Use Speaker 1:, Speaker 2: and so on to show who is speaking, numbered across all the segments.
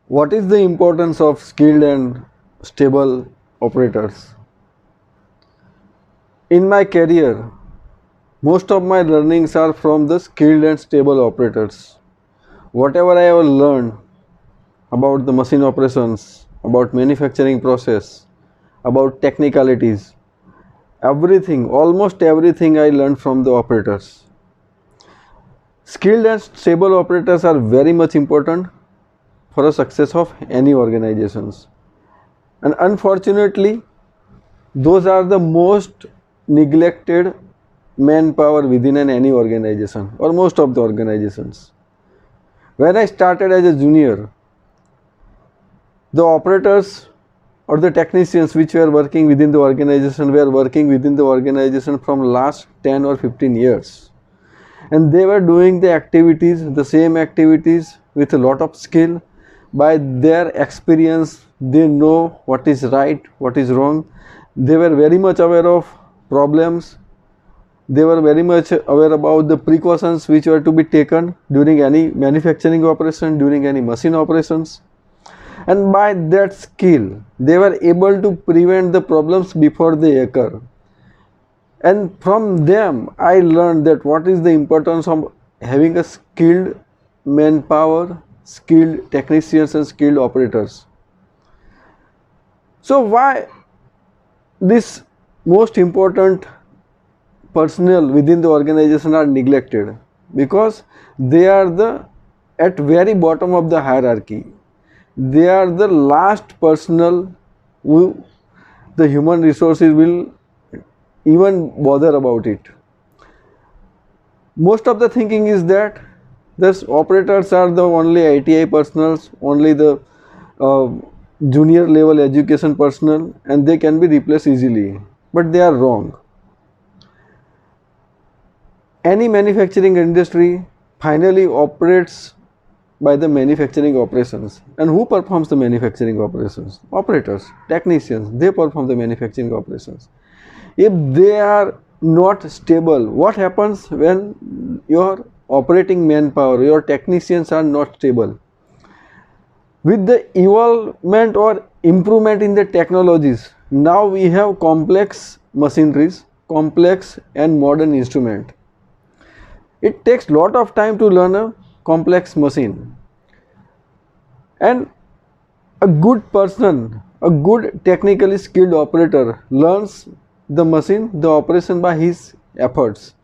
Speaker 1: What is the importance of skilled and stable operators? In my career, most of my learnings are from the skilled and stable operators. Whatever I have learned about the machine operations, about manufacturing process, about technicalities, everything, almost everything I learned from the operators. Skilled and stable operators are very much important for the success of any organizations. And unfortunately, those are the most neglected manpower within any organization or most of the organizations. When I started as a junior, the operators or the technicians which were working within the organization were working within the organization from last 10 or 15 years, and they were doing the activities, the same activities with a lot of skill. By their experience, they know what is right, what is wrong. They were very much aware of problems. They were very much aware about the precautions which were to be taken during any manufacturing operation, during any machine operations. And by that skill, they were able to prevent the problems before they occur. And from them, I learned that what is the importance of having a skilled manpower, skilled technicians and skilled operators. So why this most important personnel within the organization are neglected? Because they are the at very bottom of the hierarchy. They are the last personnel who the human resources will even bother about it. Most of the thinking is that these operators are the only ITI personnel, only the junior level education personnel, and they can be replaced easily. But they are wrong. Any manufacturing industry finally operates by the manufacturing operations. And who performs the manufacturing operations? Operators, technicians, they perform the manufacturing operations. If they are not stable, what happens when your operating manpower, your technicians are not stable? With the evolvement or improvement in the technologies, now we have complex machineries, complex and modern instrument. It takes lot of time to learn a complex machine, and a good person, a good technically skilled operator learns the machine, the operation by his efforts.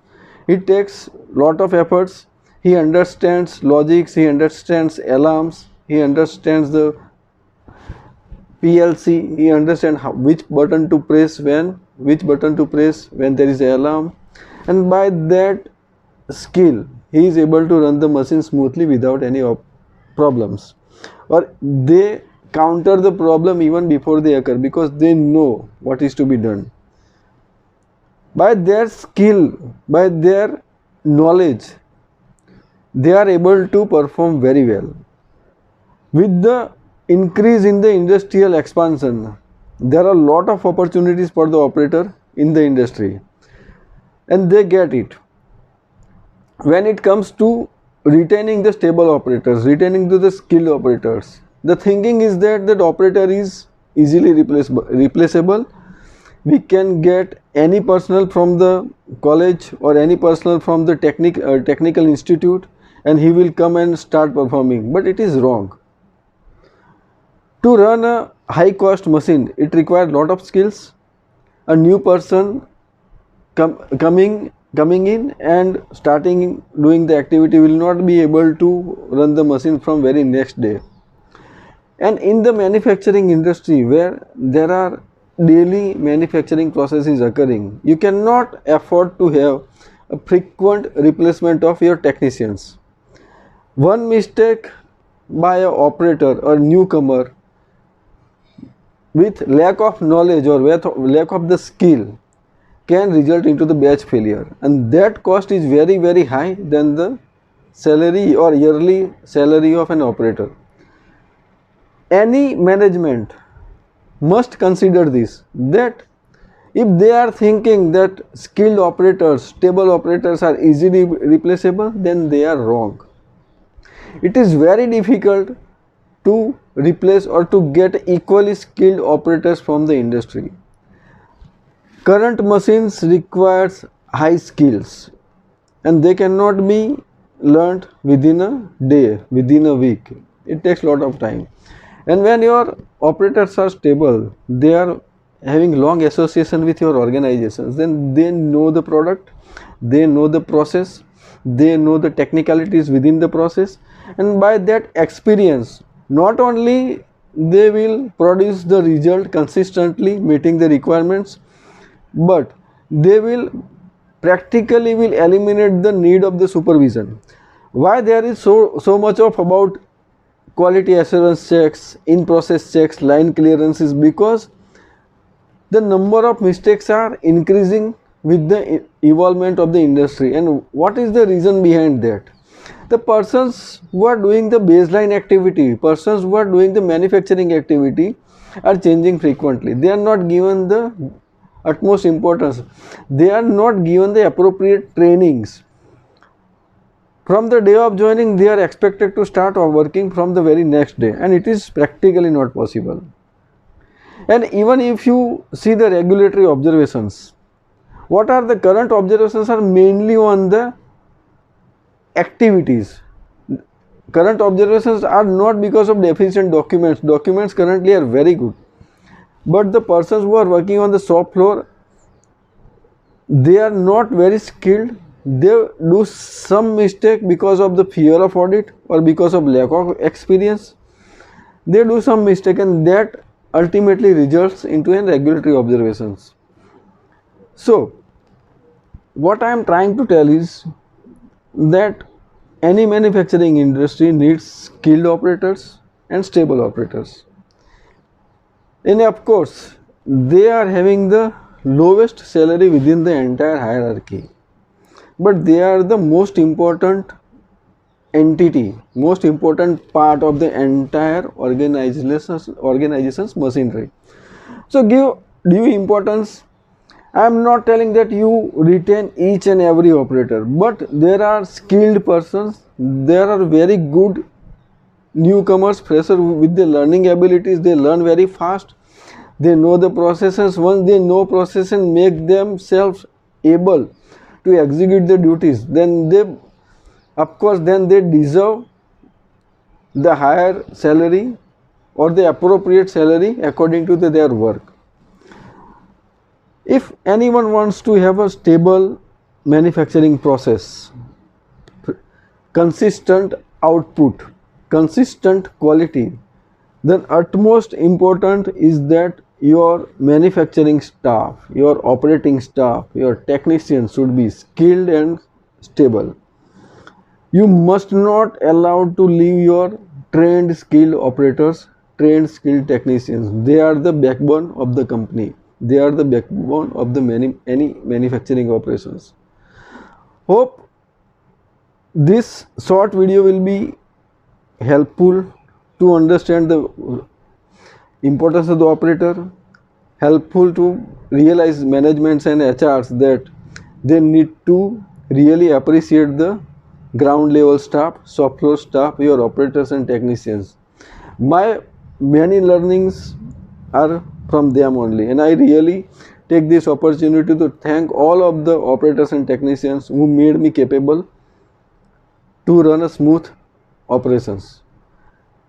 Speaker 1: It takes lot of efforts. He understands logics, he understands alarms, he understands the PLC, he understands which button to press when, there is an alarm, and by that skill he is able to run the machine smoothly without any problems, or they counter the problem even before they occur because they know what is to be done. By their skill, by their knowledge, they are able to perform very well. With the increase in the industrial expansion, there are a lot of opportunities for the operator in the industry, and they get it. When it comes to retaining the stable operators, retaining the skilled operators, the thinking is that that operator is easily replaceable. We can get any personnel from the college or any personnel from the technical institute, and he will come and start performing. But it is wrong. To run a high cost machine, it requires lot of skills. A new person coming in and starting doing the activity will not be able to run the machine from very next day. And in the manufacturing industry, where there are daily manufacturing processes occurring, you cannot afford to have a frequent replacement of your technicians. One mistake by an operator or newcomer with lack of knowledge or with lack of the skill can result into the batch failure, and that cost is very high than the salary or yearly salary of an operator. Any management must consider this, that if they are thinking that skilled operators, stable operators are easily replaceable, then they are wrong. It is very difficult to replace or to get equally skilled operators from the industry. Current machines requires high skills and they cannot be learnt within a day, within a week. It takes a lot of time. And when your operators are stable, they are having long association with your organizations, then they know the product, they know the process, they know the technicalities within the process, and by that experience, not only they will produce the result consistently meeting the requirements, but they will practically will eliminate the need of the supervision. Why there is so much of about quality assurance checks, in process checks, line clearances? Because the number of mistakes are increasing with the evolvement of the industry. And what is the reason behind that? The persons who are doing the baseline activity, persons who are doing the manufacturing activity are changing frequently. They are not given the utmost importance. They are not given the appropriate trainings. From the day of joining, they are expected to start working from the very next day, and it is practically not possible. And even if you see the regulatory observations, what are the current observations are mainly on the activities. Current observations are not because of deficient documents. Documents currently are very good, but the persons who are working on the shop floor, they are not very skilled. They do some mistake because of the fear of audit or because of lack of experience. They do some mistake, and that ultimately results into an regulatory observations. So what I am trying to tell is that any manufacturing industry needs skilled operators and stable operators. And of course, they are having the lowest salary within the entire hierarchy, but they are the most important entity, most important part of the entire organization's machinery. So give due importance. I am not telling that you retain each and every operator, but there are skilled persons, there are very good newcomers, freshers with the learning abilities. They learn very fast, they know the processes. Once they know process and make themselves able to execute the duties, then they, of course, then they deserve the higher salary or the appropriate salary according to their work. If anyone wants to have a stable manufacturing process, consistent output, consistent quality, then utmost important is that your manufacturing staff, your operating staff, your technicians should be skilled and stable. You must not allow to leave your trained skilled operators, trained skilled technicians. They are the backbone of the company. They are the backbone of the any manufacturing operations. Hope this short video will be helpful to understand the importance of the operator, helpful to realize managements and HRs that they need to really appreciate the ground level staff, shop floor staff, your operators and technicians. My many learnings are from them only, and I really take this opportunity to thank all of the operators and technicians who made me capable to run a smooth operations.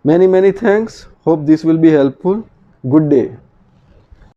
Speaker 1: Many thanks. Hope this will be helpful. Good day.